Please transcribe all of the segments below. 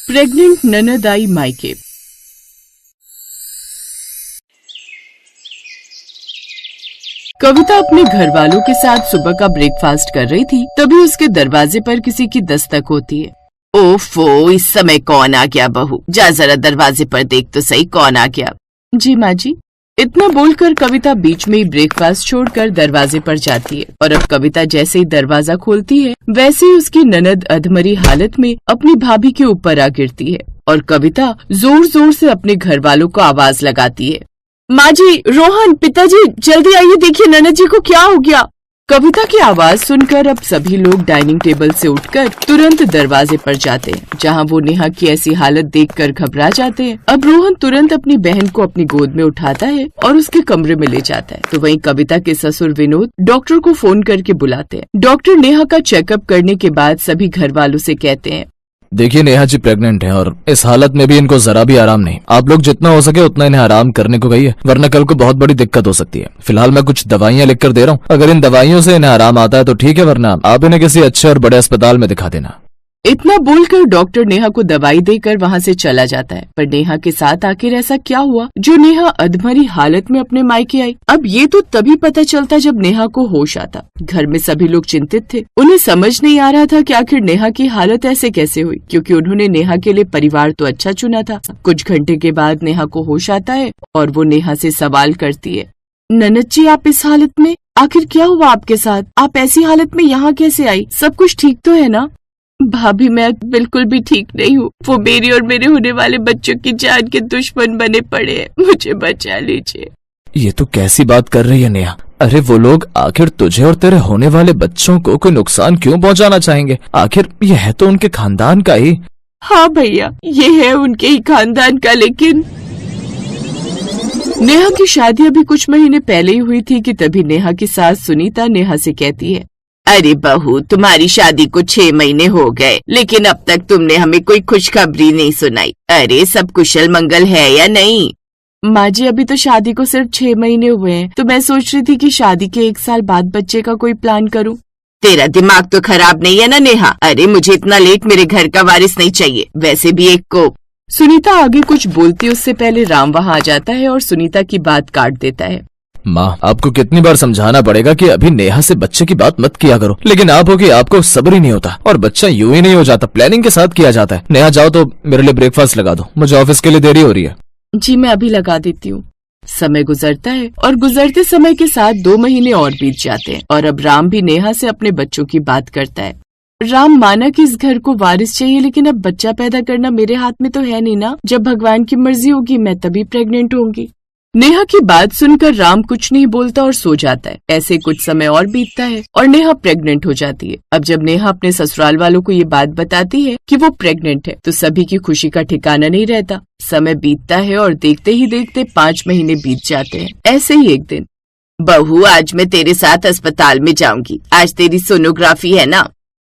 Pregnant ननद आई मायके। कविता अपने घर वालों के साथ सुबह का ब्रेकफास्ट कर रही थी, तभी उसके दरवाजे पर किसी की दस्तक होती है। ओफो, इस समय कौन आ गया बहू? जा जरा दरवाजे पर देख तो सही कौन आ गया। जी माँ जी। इतना बोलकर कविता बीच में ही ब्रेकफास्ट छोड़कर दरवाजे पर जाती है और अब कविता जैसे ही दरवाजा खोलती है वैसे ही उसकी ननद अधमरी हालत में अपनी भाभी के ऊपर आ गिरती है और कविता जोर जोर से अपने घर वालों को आवाज लगाती है, माँ जी, रोहन, पिताजी, जल्दी आइए, देखिए ननद जी को क्या हो गया। कविता की आवाज सुनकर अब सभी लोग डाइनिंग टेबल से उठकर तुरंत दरवाजे पर जाते हैं, जहां वो नेहा की ऐसी हालत देखकर घबरा जाते हैं। अब रोहन तुरंत अपनी बहन को अपनी गोद में उठाता है और उसके कमरे में ले जाता है। तो वहीं कविता के ससुर विनोद डॉक्टर को फोन करके बुलाते हैं। डॉक्टर नेहा का चेकअप करने के बाद सभी घर वालों से कहते हैं, देखिए नेहा जी प्रेग्नेंट है और इस हालत में भी इनको जरा भी आराम नहीं। आप लोग जितना हो सके उतना इन्हें आराम करने को कहिए, वरना कल को बहुत बड़ी दिक्कत हो सकती है। फिलहाल मैं कुछ दवाइयां लिख कर दे रहा हूँ, अगर इन दवाइयों से इन्हें आराम आता है तो ठीक है, वरना आप इन्हें किसी अच्छे और बड़े अस्पताल में दिखा देना। इतना बोलकर डॉक्टर नेहा को दवाई देकर वहां से चला जाता है। पर नेहा के साथ आखिर ऐसा क्या हुआ जो नेहा अधमरी हालत में अपने मायके आई? अब ये तो तभी पता चलता जब नेहा को होश आता। घर में सभी लोग चिंतित थे, उन्हें समझ नहीं आ रहा था कि आखिर नेहा की हालत ऐसे कैसे हुई, क्योंकि उन्होंने नेहा के लिए परिवार तो अच्छा चुना था। कुछ घंटे के बाद नेहा को होश आता है और वो नेहा से सवाल करती है, ननद जी, आप इस हालत में, आखिर क्या हुआ आपके साथ? आप ऐसी हालत में यहाँ कैसे आई? सब कुछ ठीक तो है ना? भाभी, मैं बिल्कुल भी ठीक नहीं हूँ। वो मेरी और मेरे होने वाले बच्चों की जान के दुश्मन बने पड़े हैं, मुझे बचा लीजिए। ये तो कैसी बात कर रही है नेहा? अरे वो लोग आखिर तुझे और तेरे होने वाले बच्चों को कोई नुकसान क्यों पहुँचाना चाहेंगे? आखिर ये है तो उनके खानदान का ही। हाँ भैया, ये है उनके ही खानदान का, लेकिन नेहा की शादी अभी कुछ महीने पहले ही हुई थी कि तभी नेहा की सास सुनीता नेहा से कहती है, अरे बहू, तुम्हारी शादी को 6 महीने हो गए, लेकिन अब तक तुमने हमें कोई खुशखबरी नहीं सुनाई। अरे सब कुशल मंगल है या नहीं? माँ जी, अभी तो शादी को सिर्फ 6 महीने हुए हैं, तो मैं सोच रही थी कि शादी के 1 साल बाद बच्चे का कोई प्लान करूँ। तेरा दिमाग तो खराब नहीं है ना नेहा? अरे मुझे इतना लेट मेरे घर का वारिस नहीं चाहिए, वैसे भी एक को। सुनीता आगे कुछ बोलती उससे पहले राम वहाँ आ जाता है और सुनीता की बात काट देता है। माँ, आपको कितनी बार समझाना पड़ेगा कि अभी नेहा से बच्चे की बात मत किया करो, लेकिन आप हो कि आपको सब्र ही नहीं होता और बच्चा यूं ही नहीं हो जाता, प्लानिंग के साथ किया जाता है। नेहा, जाओ तो मेरे लिए ब्रेकफास्ट लगा दो, मुझे ऑफिस के लिए देरी हो रही है। जी मैं अभी लगा देती हूँ। समय गुजरता है और गुजरते समय के साथ 2 महीने और बीत जाते हैं और अब राम भी नेहा से अपने बच्चों की बात करता है। राम, माना कि इस घर को वारिस चाहिए, लेकिन अब बच्चा पैदा करना मेरे हाथ में तो है नहीं ना। जब भगवान की मर्जी होगी मैं तभी प्रेग्नेंट होंगी। नेहा की बात सुनकर राम कुछ नहीं बोलता और सो जाता है। ऐसे कुछ समय और बीतता है और नेहा प्रेग्नेंट हो जाती है। अब जब नेहा अपने ससुराल वालों को ये बात बताती है कि वो प्रेग्नेंट है, तो सभी की खुशी का ठिकाना नहीं रहता। समय बीतता है और देखते ही देखते 5 महीने बीत जाते हैं। ऐसे ही एक दिन, बहू, आज मैं तेरे साथ अस्पताल में जाऊंगी, आज तेरी सोनोग्राफी है ना?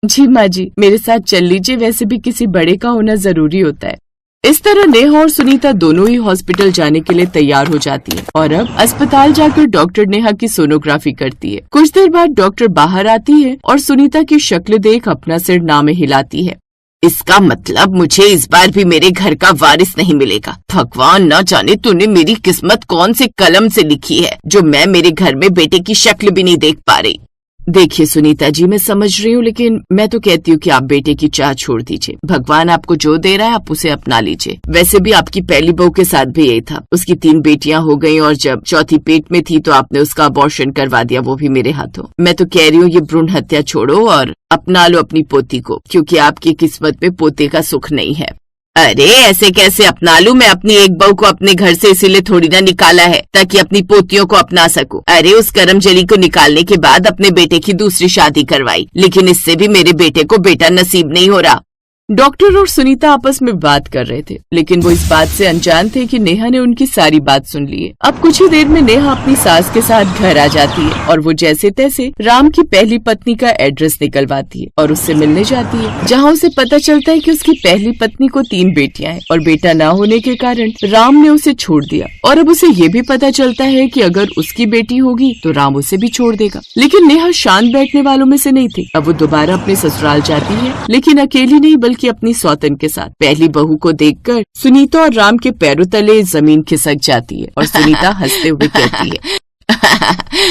जी माँ जी, मेरे साथ चल लीजिए, वैसे भी किसी बड़े का होना जरूरी होता है। इस तरह नेहा और सुनीता दोनों ही हॉस्पिटल जाने के लिए तैयार हो जाती है और अब अस्पताल जाकर डॉक्टर नेहा की सोनोग्राफी करती है। कुछ देर बाद डॉक्टर बाहर आती है और सुनीता की शक्ल देख अपना सिर ना में हिलाती है। इसका मतलब मुझे इस बार भी मेरे घर का वारिस नहीं मिलेगा। भगवान न जाने तूने मेरी किस्मत कौन से कलम से लिखी है जो मैं मेरे घर में बेटे की शक्ल भी नहीं देख पा रही। देखिए सुनीता जी, मैं समझ रही हूँ, लेकिन मैं तो कहती हूँ कि आप बेटे की चाह छोड़ दीजिए। भगवान आपको जो दे रहा है आप उसे अपना लीजिए। वैसे भी आपकी पहली बहू के साथ भी यही था, उसकी 3 बेटियां हो गई और जब चौथी पेट में थी तो आपने उसका अबॉर्शन करवा दिया, वो भी मेरे हाथों। मैं तो कह रही हूँ ये भ्रूण हत्या छोड़ो और अपना लो अपनी पोती को, क्योंकि आपकी किस्मत में पोते का सुख नहीं है। अरे ऐसे कैसे अपना लूं? मैं अपनी एक बहू को अपने घर से इसीलिए थोड़ी ना निकाला है ताकि अपनी पोतियों को अपना सकूं। अरे उस करमजली को निकालने के बाद अपने बेटे की दूसरी शादी करवाई, लेकिन इससे भी मेरे बेटे को बेटा नसीब नहीं हो रहा। डॉक्टर और सुनीता आपस में बात कर रहे थे, लेकिन वो इस बात से अनजान थे कि नेहा ने उनकी सारी बात सुन ली है। अब कुछ ही देर में नेहा अपनी सास के साथ घर आ जाती है और वो जैसे तैसे राम की पहली पत्नी का एड्रेस निकलवाती है और उससे मिलने जाती है, जहाँ उसे पता चलता है कि उसकी पहली पत्नी को 3 बेटियां हैं और बेटा न होने के कारण राम ने उसे छोड़ दिया। और अब उसे ये भी पता चलता है कि अगर उसकी बेटी होगी तो राम उसे भी छोड़ देगा। लेकिन नेहा शांत बैठने वालों में से नहीं थी। अब वो दोबारा अपने ससुराल जाती है, लेकिन अकेली नहीं बल्कि बल्कि अपनी सौतन के साथ। पहली बहू को देखकर सुनीता और राम के पैरों तले जमीन खिसक जाती है और सुनीता हंसते हुए कहती है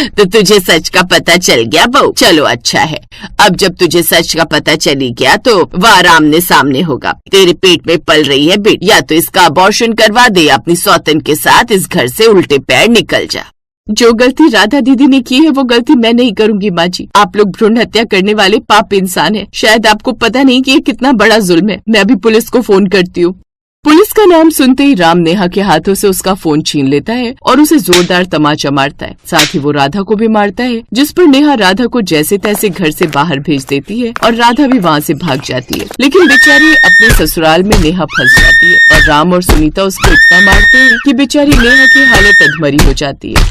तो तुझे सच का पता चल गया बहू, चलो अच्छा है। अब जब तुझे सच का पता चली गया तो वह आमने सामने होगा। तेरे पेट में पल रही है बेटी, या तो इसका अबॉर्शन करवा दे, अपनी सौतन के साथ इस घर से उल्टे पैर निकल जा। जो गलती राधा दीदी ने की है वो गलती मैं नहीं करूंगी माँ जी। आप लोग भ्रूण हत्या करने वाले पाप इंसान हैं। शायद आपको पता नहीं कि ये कितना बड़ा जुल्म है। मैं अभी पुलिस को फोन करती हूँ। पुलिस का नाम सुनते ही राम नेहा के हाथों से उसका फोन छीन लेता है और उसे जोरदार तमाचा मारता है। साथ ही वो राधा को भी मारता है, जिस पर नेहा राधा को जैसे तैसे घर से बाहर भेज देती है और राधा भी वहाँ से भाग जाती है। लेकिन बेचारी अपने ससुराल में नेहा फंस जाती है और राम और सुनीता उसको इतना मारते हैं कि बेचारी नेहा की हालत अधमरी हो जाती है।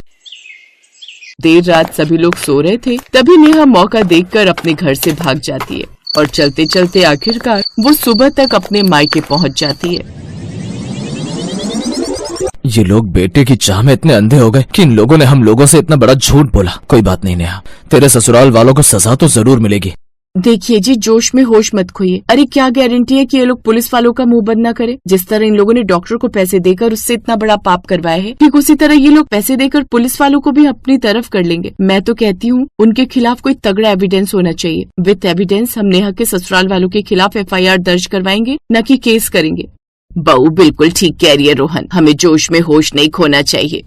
देर रात सभी लोग सो रहे थे, तभी नेहा मौका देखकर अपने घर से भाग जाती है और चलते चलते आखिरकार वो सुबह तक अपने मायके पहुंच जाती है। ये लोग बेटे की चाह में इतने अंधे हो गए कि इन लोगों ने हम लोगों से इतना बड़ा झूठ बोला। कोई बात नहीं नेहा, तेरे ससुराल वालों को सजा तो जरूर मिलेगी। देखिए जी, जोश में होश मत खोइए। अरे क्या गारंटी है कि ये लोग पुलिस वालों का मुंह बंद न करे। जिस तरह इन लोगों ने डॉक्टर को पैसे देकर उससे इतना बड़ा पाप करवाया है, ठीक उसी तरह ये लोग पैसे देकर पुलिस वालों को भी अपनी तरफ कर लेंगे। मैं तो कहती हूँ उनके खिलाफ कोई तगड़ा एविडेंस होना चाहिए। विद एविडेंस हम नेहा के ससुराल वालों के खिलाफ FIR दर्ज करवाएंगे, न कि केस करेंगे। बहू बिल्कुल ठीक कह रही है रोहन, हमें जोश में होश नहीं खोना चाहिए।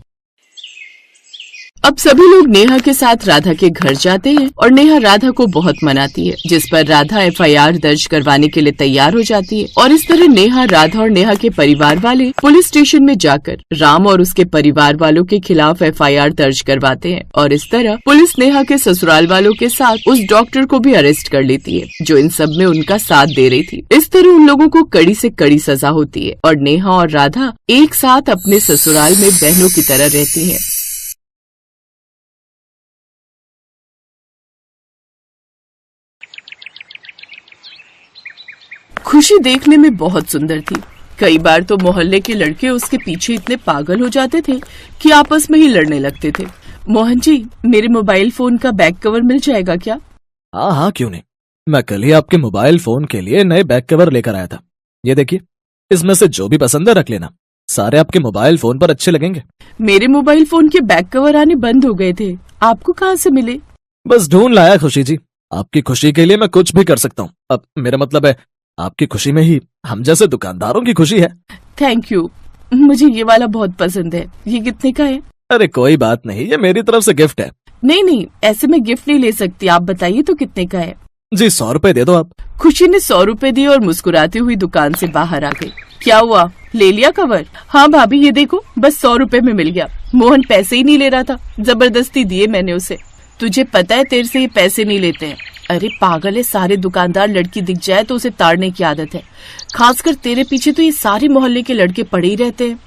अब सभी लोग नेहा के साथ राधा के घर जाते हैं और नेहा राधा को बहुत मनाती है, जिस पर राधा FIR दर्ज करवाने के लिए तैयार हो जाती है। और इस तरह नेहा, राधा और नेहा के परिवार वाले पुलिस स्टेशन में जाकर राम और उसके परिवार वालों के खिलाफ FIR दर्ज करवाते हैं। और इस तरह पुलिस नेहा के ससुराल वालों के साथ उस डॉक्टर को भी अरेस्ट कर लेती है, जो इन सब में उनका साथ दे रही थी। इस तरह उन लोगों को कड़ी से कड़ी सजा होती है और नेहा और राधा एक साथ अपने ससुराल में बहनों की तरह रहती है। खुशी देखने में बहुत सुंदर थी। कई बार तो मोहल्ले के लड़के उसके पीछे इतने पागल हो जाते थे कि आपस में ही लड़ने लगते थे। मोहन जी, मेरे मोबाइल फोन का बैक कवर मिल जाएगा क्या? हाँ हाँ, क्यों नहीं। मैं कल ही आपके मोबाइल फोन के लिए नए बैक कवर लेकर आया था। ये देखिए, इसमें से जो भी पसंद है रख लेना। सारे आपके मोबाइल फोन पर अच्छे लगेंगे। मेरे मोबाइल फोन के बैक कवर आने बंद हो गए थे, आपको कहाँ से मिले? बस ढूंढ लाया खुशी जी। आपकी खुशी के लिए मैं कुछ भी कर सकता हूँ। अब मेरा मतलब है, आपकी खुशी में ही हम जैसे दुकानदारों की खुशी है। थैंक यू, मुझे ये वाला बहुत पसंद है। ये कितने का है? अरे कोई बात नहीं, ये मेरी तरफ से गिफ्ट है। नहीं नहीं, ऐसे मैं गिफ्ट नहीं ले सकती। आप बताइए तो कितने का है? जी 100 रुपए दे दो आप। खुशी ने 100 रुपए दिए और मुस्कुराती हुई दुकान से बाहर आ गई। क्या हुआ, ले लिया कवर? हाँ भाभी, ये देखो, बस 100 रुपए में मिल गया। मोहन पैसे ही नहीं ले रहा था, जबरदस्ती दिए मैंने उसे। तुझे पता है तेरे से ये पैसे नहीं लेते हैं। अरे पागल है, सारे दुकानदार लड़की दिख जाए तो उसे ताड़ने की आदत है। खासकर तेरे पीछे तो ये सारे मोहल्ले के लड़के पड़े ही रहते हैं।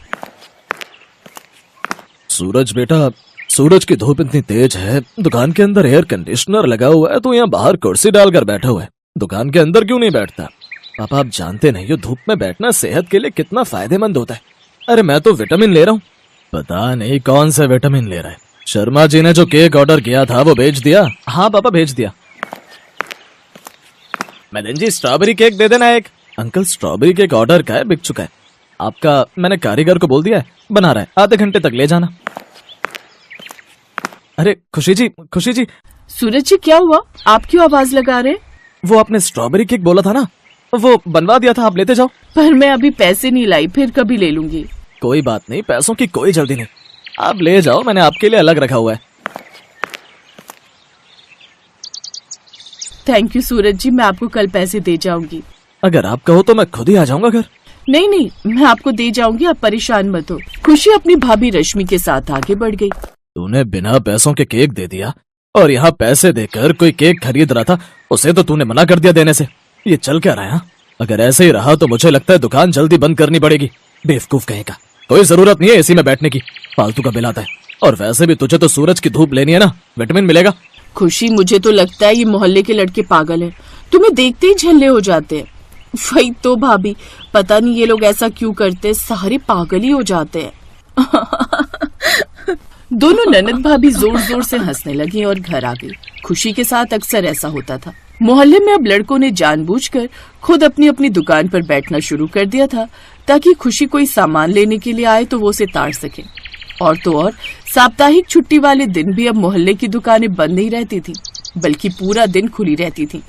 सूरज बेटा, सूरज की धूप इतनी तेज है, दुकान के अंदर एयर कंडीशनर लगा हुआ है तो यहाँ बाहर कुर्सी डालकर बैठा हुआ है। दुकान के अंदर क्यों नहीं बैठता? पापा आप जानते नहीं हो धूप में बैठना सेहत के लिए कितना फायदेमंद होता है। अरे मैं तो विटामिन ले रहा हूँ। पता नहीं कौन सा विटामिन ले रहा है। शर्मा जी ने जो केक ऑर्डर किया था वो भेज दिया? हाँ पापा भेज दिया। मदन जी स्ट्रॉबेरी केक दे देना एक। अंकल स्ट्रॉबेरी केक ऑर्डर का है, बिक चुका है। आपका मैंने कारीगर को बोल दिया है, बना रहा है, आधे घंटे तक ले जाना। अरे खुशी जी, खुशी जी। सूरज जी क्या हुआ, आप क्यों आवाज लगा रहे? वो आपने स्ट्रॉबेरी केक बोला था ना, वो बनवा दिया था, आप लेते जाओ। पर मैं अभी पैसे नहीं लाई, फिर कभी ले लूंगी। कोई बात नहीं, पैसों की कोई जल्दी नहीं, आप ले जाओ, मैंने आपके लिए अलग रखा हुआ है। थैंक यू सूरज जी, मैं आपको कल पैसे दे जाऊंगी। अगर आप कहो तो मैं खुद ही आ जाऊंगा घर। नहीं नहीं, मैं आपको दे जाऊंगी, आप परेशान मत हो। खुशी अपनी भाभी रश्मि के साथ आगे बढ़ गई। तूने बिना पैसों के केक दे दिया और यहाँ पैसे देकर कोई केक खरीद रहा था, उसे तो तूने मना कर दिया देने से। ये चल क्या रहा है? अगर ऐसे ही रहा तो मुझे लगता है दुकान जल्दी बंद करनी पड़ेगी। बेवकूफ कहेगा, कोई जरूरत नहीं है एसी में बैठने की, फालतू का बिल आता है। और वैसे भी तुझे तो सूरज की धूप लेनी है ना, विटामिन मिलेगा। खुशी मुझे तो लगता है ये मोहल्ले के लड़के पागल हैं, तुम्हें देखते ही झल्ले हो जाते हैं। वही तो भाभी, पता नहीं ये लोग ऐसा क्यों करते, सारे पागल ही हो जाते हैं। दोनों ननद भाभी जोर जोर से हंसने लगी और घर आ गई। खुशी के साथ अक्सर ऐसा होता था। मोहल्ले में अब लड़कों ने जानबूझकर खुद अपनी अपनी दुकान पर बैठना शुरू कर दिया था ताकि खुशी कोई सामान लेने के लिए आए तो वो उसे ताड़ सके। और तो और साप्ताहिक छुट्टी वाले दिन भी अब मोहल्ले की दुकानें बंद नहीं रहती थी, बल्कि पूरा दिन खुली रहती थी।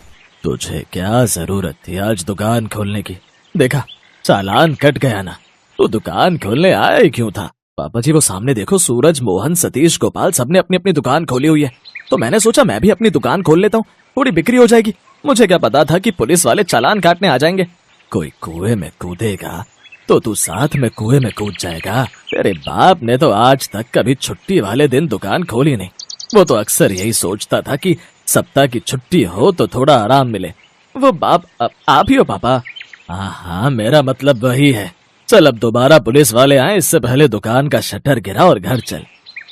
तुझे क्या जरूरत थी आज दुकान खोलने की? देखा, चालान कट गया ना। तो दुकान खोलने आया ही क्यों था? पापा जी वो सामने देखो, सूरज, मोहन, सतीश, गोपाल सबने अपनी अपनी दुकान खोली हुई है। तो मैंने सोचा मैं भी अपनी दुकान खोल लेता हूँ, थोड़ी बिक्री हो जाएगी। मुझे क्या पता था कि पुलिस वाले चालान काटने आ जाएंगे। कोई कुएं में कूदेगा तो तू साथ में कुएं में कूद जाएगा। तेरे बाप ने तो आज तक कभी छुट्टी वाले दिन दुकान खोली नहीं। वो तो अक्सर यही सोचता था कि सप्ताह की छुट्टी हो तो थोड़ा आराम मिले। वो बाप आप ही हो पापा? हाँ, मेरा मतलब वही है। चल अब दोबारा पुलिस वाले आए, इससे पहले दुकान का शटर गिरा और घर चल।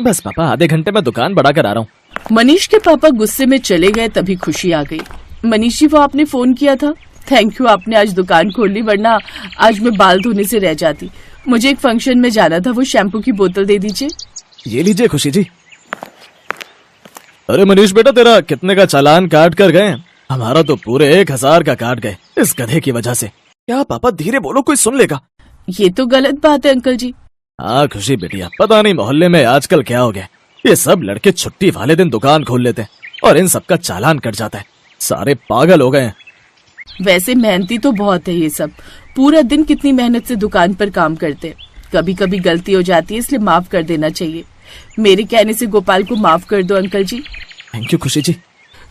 बस पापा, आधे घंटे में दुकान बढ़ा कर आ रहा हूँ। मनीष के पापा गुस्से में चले गए, तभी खुशी आ गई। मनीष जी, वो आपने फोन किया था? थैंक यू, आपने आज दुकान खोल ली, वरना आज मैं बाल धोने से रह जाती। मुझे एक फंक्शन में जाना था, वो शैम्पू की बोतल दे दीजिए। ये लीजिए खुशी जी। अरे मनीष बेटा, तेरा कितने का चालान काट कर गए? हमारा तो पूरे 1000 का काट गए इस गधे की वजह से। क्या पापा, धीरे बोलो, कोई सुन लेगा। ये तो गलत बात है अंकल जी। हाँ खुशी बेटिया, पता नहीं मोहल्ले में आजकल क्या हो गया। ये सब लड़के छुट्टी वाले दिन दुकान खोल लेते हैं और इन सबका चालान कट जाता है। सारे पागल हो गए हैं। वैसे मेहनती तो बहुत है ये सब, पूरा दिन कितनी मेहनत से दुकान पर काम करते हैं। कभी कभी गलती हो जाती है, इसलिए माफ कर देना चाहिए। मेरे कहने से गोपाल को माफ कर दो अंकल जी। थैंक यू खुशी जी।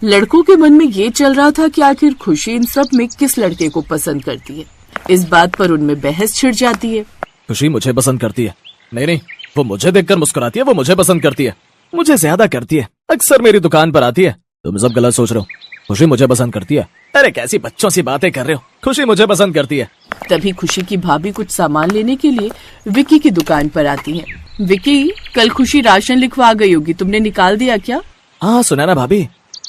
लड़कों के मन में ये चल रहा था कि आखिर खुशी इन सब में किस लड़के को पसंद करती है। इस बात पर उनमें बहस छिड़ जाती है। खुशी मुझे पसंद करती है। नहीं, वो मुझे देखकर मुस्कुराती है। वो मुझे पसंद करती है, मुझे ज्यादा करती है। अक्सर मेरी दुकान पर आती है। तुम सब गलत सोच रहे हो। खुशी मुझे पसंद करती है। अरे कैसी बच्चों सी बातें कर रहे हो। खुशी मुझे पसंद करती है। तभी खुशी की भाभी कुछ सामान लेने के लिए विक्की की दुकान पर आती है। विक्की, कल खुशी राशन लिखवा गई होगी, तुमने निकाल दिया क्या? हाँ सुनैना भाभी,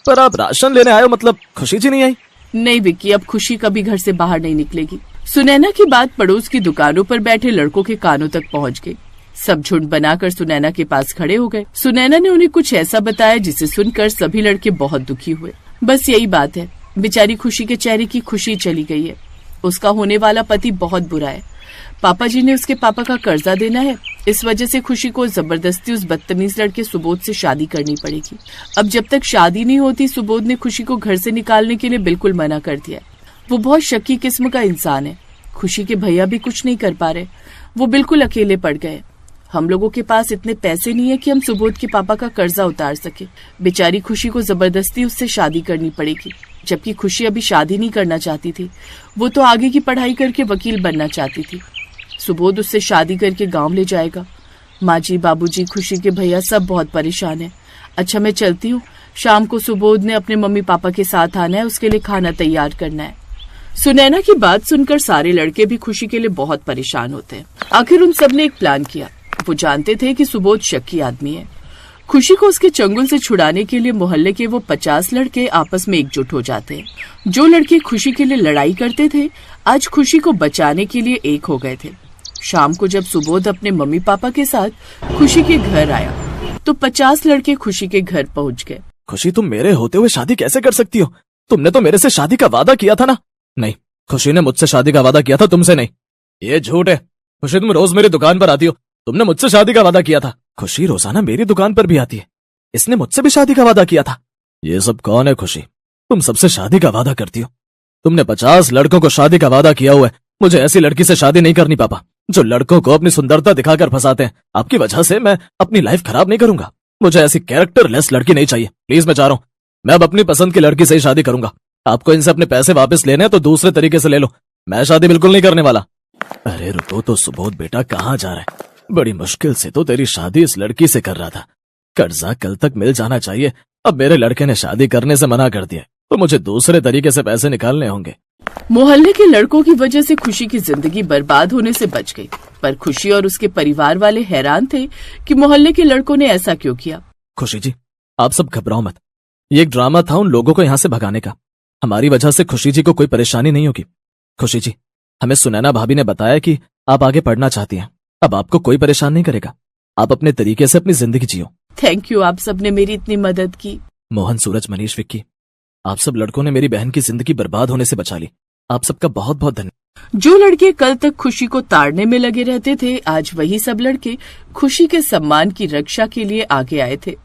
पर आप राशन लेने आए हो, मतलब खुशी जी नहीं आई? नहीं विक्की, अब खुशी कभी घर से बाहर नहीं निकलेगी। सुनैना की बात पड़ोस की दुकानों पर बैठे लड़कों के कानों तक पहुंच गई। सब झुंड बनाकर सुनैना के पास खड़े हो गए। सुनैना ने उन्हें कुछ ऐसा बताया जिसे सुनकर सभी लड़के बहुत दुखी हुए। बस यही बात है, बेचारी खुशी के चेहरे की खुशी चली गई है। उसका होने वाला पति बहुत बुरा है। पापा जी ने उसके पापा का कर्जा देना है, इस वजह से खुशी को जबरदस्ती उस बदतमीज लड़के सुबोध से शादी करनी पड़ेगी। अब जब तक शादी नहीं होती, सुबोध ने खुशी को घर से निकालने के लिए बिल्कुल मना कर दिया। वो बहुत शक्की किस्म का इंसान है। खुशी के भैया भी कुछ नहीं कर पा रहे, वो बिल्कुल अकेले पड़ गए। हम लोगों के पास इतने पैसे नहीं है कि हम सुबोध के पापा का कर्जा उतार सके। बेचारी खुशी को जबरदस्ती उससे शादी करनी पड़ेगी, जबकि खुशी अभी शादी नहीं करना चाहती थी। वो तो आगे की पढ़ाई करके वकील बनना चाहती थी। सुबोध उससे शादी करके गांव ले जाएगा। माँ जी, बाबूजी, खुशी के भैया सब बहुत परेशान है। अच्छा मैं चलती हूँ, शाम को सुबोध ने अपने मम्मी पापा के साथ आना है, उसके लिए खाना तैयार करना है। सुनैना की बात सुनकर सारे लड़के भी खुशी के लिए बहुत परेशान होते हैं। आखिर उन सब ने एक प्लान किया। वो जानते थे कि सुबोध शक्की आदमी है। खुशी को उसके चंगुल से छुड़ाने के लिए मोहल्ले के वो 50 लड़के आपस में एकजुट हो जाते हैं। जो लड़के खुशी के लिए लड़ाई करते थे, आज खुशी को बचाने के लिए एक हो गए थे। शाम को जब सुबोध अपने मम्मी पापा के साथ खुशी के घर आया, तो 50 लड़के खुशी के घर पहुंच गए। खुशी, तुम मेरे होते हुए शादी कैसे कर सकती हो? तुमने तो मेरे से शादी का वादा किया था ना? नहीं, खुशी ने मुझसे शादी का वादा किया था, तुमसे नहीं। ये झूठ है। खुशी, तुम रोज मेरी दुकान पर आती हो, तुमने मुझसे शादी का वादा किया था। खुशी रोजाना मेरी दुकान पर भी आती है, इसने मुझसे भी शादी का वादा किया था। ये सब कौन है खुशी? तुम सबसे शादी का वादा करती हो। तुमने 50 लड़कों को शादी का वादा किया हुआ है। मुझे ऐसी लड़की से शादी नहीं करनी पापा, जो लड़कों को अपनी सुंदरता दिखाकर फंसाते हैं। आपकी वजह से मैं अपनी लाइफ खराब नहीं करूंगा। मुझे ऐसी कैरेक्टरलेस लड़की नहीं चाहिए। प्लीज मैं चाह रहा हूँ, मैं अब अपनी पसंद की लड़की से ही शादी करूंगा। आपको इनसे अपने पैसे वापस लेने हैं तो दूसरे तरीके से ले लो, मैं शादी बिल्कुल नहीं करने वाला। अरे रुको तो सुबोध बेटा, कहाँ जा रहा है? बड़ी मुश्किल से तो तेरी शादी इस लड़की से कर रहा था। कर्जा कल तक मिल जाना चाहिए। अब मेरे लड़के ने शादी करने से मना कर दिया, तो मुझे दूसरे तरीके से पैसे निकालने होंगे। मोहल्ले के लड़कों की वजह से खुशी की जिंदगी बर्बाद होने से बच गई, पर खुशी और उसके परिवार वाले हैरान थे कि मोहल्ले के लड़कों ने ऐसा क्यों किया। खुशी जी, आप सब घबराओ मत। ये एक ड्रामा था उन लोगों को यहाँ से भगाने का। हमारी वजह से खुशी जी को कोई परेशानी नहीं होगी। खुशी जी, हमें सुनैना भाभी ने बताया कि आप आगे पढ़ना चाहती हैं। अब आपको कोई परेशान नहीं करेगा। आप अपने तरीके से अपनी जिंदगी जियो। थैंक यू, आप सबने मेरी इतनी मदद की। मोहन, सूरज, मनीष, विक्की, आप सब लड़कों ने मेरी बहन की जिंदगी बर्बाद होने से बचा ली। आप सबका बहुत बहुत धन्यवाद। जो लड़के कल तक खुशी को ताड़ने में लगे रहते थे, आज वही सब लड़के खुशी के सम्मान की रक्षा के लिए आगे आए थे।